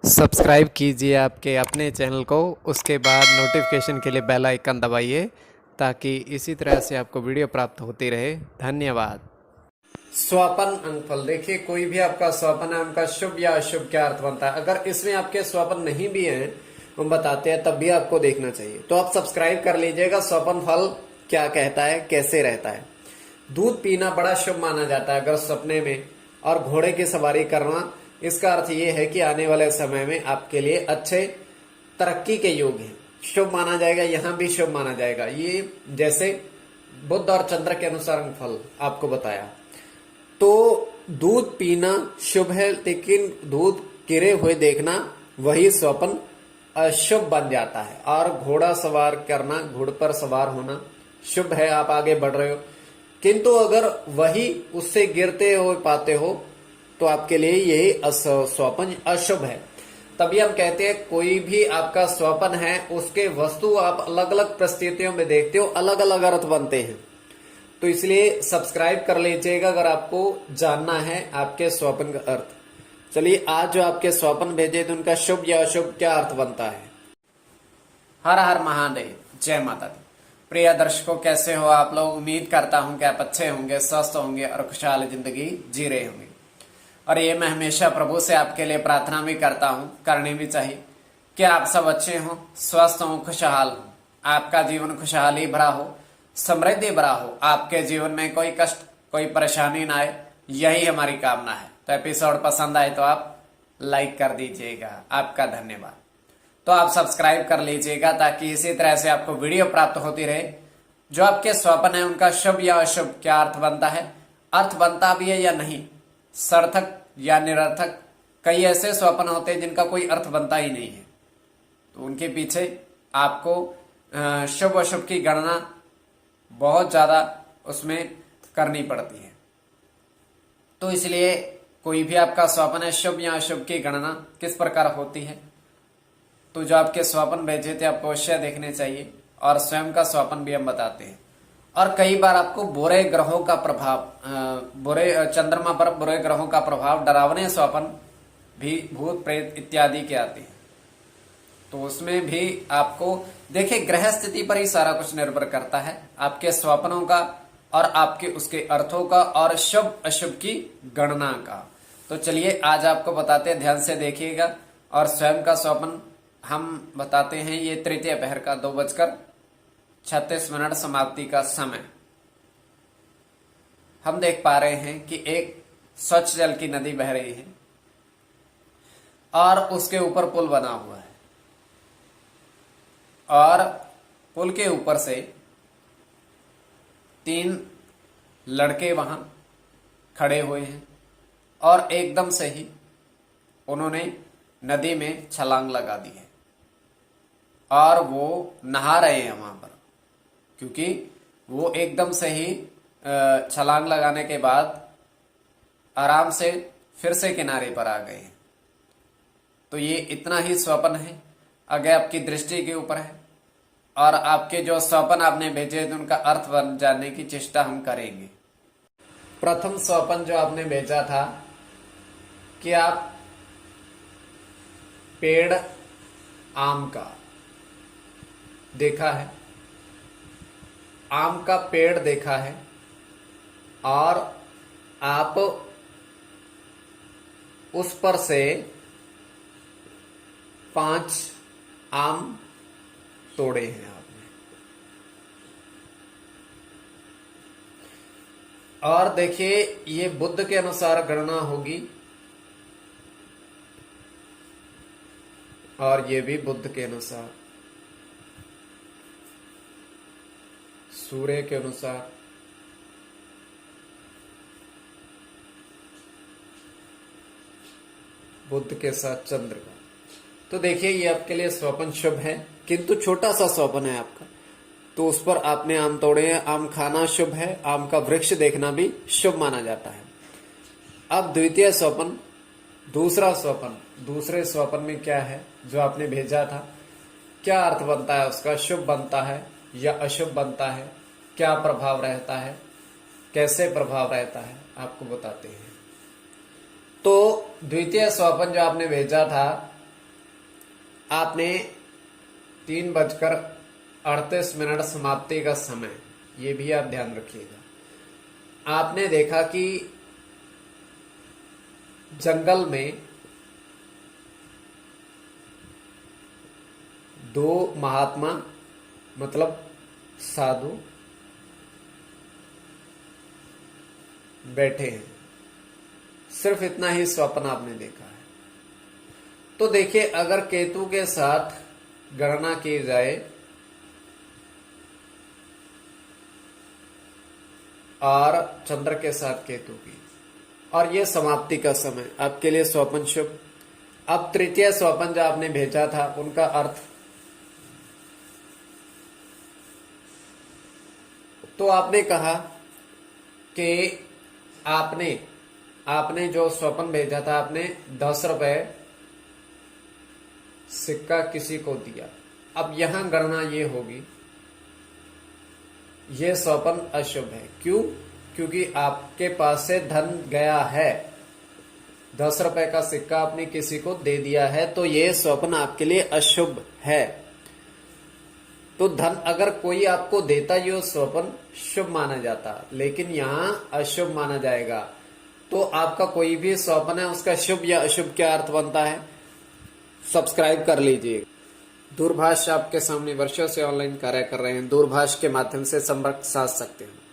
Subscribe कीजिए आपके अपने चैनल को, उसके बाद नोटिफिकेशन के लिए बेल आइकन दबाइए ताकि इसी तरह से आपको वीडियो प्राप्त होती रहे। धन्यवाद। स्वपन अंकफल, देखिए कोई भी आपका स्वपन है उनका शुभ या अशुभ क्या अर्थ बनता है। अगर इसमें आपके स्वपन नहीं भी हैं, हम बताते हैं, तब भी आपको देखना चाहिए। तो आप सब्सक्राइब कर लीजिएगा। स्वपन फल क्या कहता है, कैसे रहता है। दूध पीना बड़ा शुभ माना जाता है अगर सपने में, और घोड़े की सवारी करना, इसका अर्थ ये है कि आने वाले समय में आपके लिए अच्छे तरक्की के योग हैं, शुभ माना जाएगा। यहां भी शुभ माना जाएगा। ये जैसे बुध और चंद्र के अनुसार फल आपको बताया। तो दूध पीना शुभ है, लेकिन दूध गिरे हुए देखना वही स्वप्न अशुभ बन जाता है। और घोड़ा सवार करना, घोड़े पर सवार होना शुभ है, आप आगे बढ़ रहे हो। किंतु अगर वही उससे गिरते हो पाते हो तो आपके लिए यही स्वप्न अशुभ है। तभी हम कहते हैं कोई भी आपका स्वप्न है, उसके वस्तु आप अलग अलग परिस्थितियों में देखते हो, अलग अलग अर्थ बनते हैं। तो इसलिए सब्सक्राइब कर लीजिएगा अगर आपको जानना है आपके स्वप्न का अर्थ। चलिए, आज जो आपके स्वप्न भेजे थे उनका शुभ या अशुभ क्या अर्थ बनता है। हर हर महादेव, जय माता दी। प्रिय दर्शकों, कैसे हो आप लोग। उम्मीद करता हूं कि आप अच्छे होंगे, स्वस्थ होंगे और खुशहाल जिंदगी जी रहे होंगे। और ये मैं हमेशा प्रभु से आपके लिए प्रार्थना भी करता हूं, करनी भी चाहिए, कि आप सब अच्छे हों, स्वस्थ हों, खुशहाल हों, आपका जीवन खुशहाली भरा हो, समृद्धि भरा हो, आपके जीवन में कोई कष्ट, कोई परेशानी ना आए, यही हमारी कामना है। तो एपिसोड पसंद आए तो आप लाइक कर दीजिएगा, आपका धन्यवाद। तो आप सब्सक्राइब कर लीजिएगा ताकि इसी तरह से आपको वीडियो प्राप्त होती रहे। जो आपके स्वप्न है उनका शुभ या अशुभ क्या अर्थ बनता है, अर्थ बनता भी है या नहीं, सार्थक या निरर्थक। कई ऐसे स्वप्न होते हैं जिनका कोई अर्थ बनता ही नहीं है, तो उनके पीछे आपको शुभ अशुभ की गणना बहुत ज्यादा उसमें करनी पड़ती है। तो इसलिए कोई भी आपका स्वप्न है, शुभ या अशुभ की गणना किस प्रकार होती है। तो जो आपके स्वप्न भेजे थे आपको अवश्य देखने चाहिए, और स्वयं का स्वप्न भी हम बताते हैं। और कई बार आपको बुरे ग्रहों का प्रभाव, बुरे चंद्रमा पर बुरे ग्रहों का प्रभाव, डरावने स्वप्न भी भूत प्रेत इत्यादि के आते हैं। तो उसमें भी आपको देखिए, ग्रह स्थिति पर ही सारा कुछ निर्भर करता है, आपके स्वप्नों का और आपके उसके अर्थों का और शुभ अशुभ की गणना का। तो चलिए आज आपको बताते हैं, ध्यान से देखिएगा। और स्वयं का स्वप्न हम बताते हैं, ये तृतीय पहर का 2:36 समाप्ति का समय। हम देख पा रहे हैं कि एक स्वच्छ जल की नदी बह रही है और उसके ऊपर पुल बना हुआ है, और पुल के ऊपर से 3 लड़के वहां खड़े हुए हैं, और एकदम से ही उन्होंने नदी में छलांग लगा दी है, और वो नहा रहे हैं वहां पर। क्योंकि वो एकदम से ही छलांग लगाने के बाद आराम से फिर से किनारे पर आ गए हैं। तो ये इतना ही स्वप्न है, आगे आपकी दृष्टि के ऊपर है। और आपके जो स्वप्न आपने भेजे थे उनका अर्थ बन जानने की चेष्टा हम करेंगे। प्रथम स्वप्न जो आपने भेजा था कि आप पेड़ आम का देखा है, आम का पेड़ देखा है, और आप उस पर से 5 आम तोड़े हैं आपने। और देखिए, ये बुद्ध के अनुसार गणना होगी, और ये भी बुद्ध के अनुसार, सूर्य के अनुसार, बुद्ध के साथ चंद्र का। तो देखिए, ये आपके लिए स्वप्न शुभ है, किंतु छोटा सा स्वप्न है आपका। तो उस पर आपने आम तोड़े हैं। आम खाना शुभ है, आम का वृक्ष देखना भी शुभ माना जाता है। अब द्वितीय स्वप्न, दूसरा स्वप्न, दूसरे स्वप्न में क्या है जो आपने भेजा था, क्या अर्थ बनता है उसका, शुभ बनता है या अशुभ बनता है, क्या प्रभाव रहता है, कैसे प्रभाव रहता है, आपको बताते हैं। तो द्वितीय स्वप्न जो आपने भेजा था आपने 3:38 समाप्ति का समय, ये भी आप ध्यान रखिएगा। आपने देखा कि जंगल में 2 महात्मा मतलब साधु बैठे हैं। सिर्फ इतना ही स्वप्न आपने देखा है। तो देखिए, अगर केतु के साथ गणना की जाए और चंद्र के साथ केतु की, और ये समाप्ति का समय आपके लिए स्वप्न शुभ। अब तृतीय स्वप्न जो आपने भेजा था उनका अर्थ, तो आपने कहा कि आपने जो स्वप्न भेजा था, आपने 10 रुपए सिक्का किसी को दिया। अब यहां गणना ये होगी, ये स्वप्न अशुभ है। क्यों? क्योंकि आपके पास से धन गया है, 10 रुपए का सिक्का आपने किसी को दे दिया है, तो ये स्वप्न आपके लिए अशुभ है। तो धन अगर कोई आपको देता, ये स्वप्न शुभ माना जाता, लेकिन यहां अशुभ माना जाएगा। तो आपका कोई भी स्वप्न है, उसका शुभ या अशुभ क्या अर्थ बनता है, सब्सक्राइब कर लीजिए। दूरभाष आपके सामने वर्षों से ऑनलाइन कार्य कर रहे हैं, दूरभाष के माध्यम से संपर्क साध सकते हैं।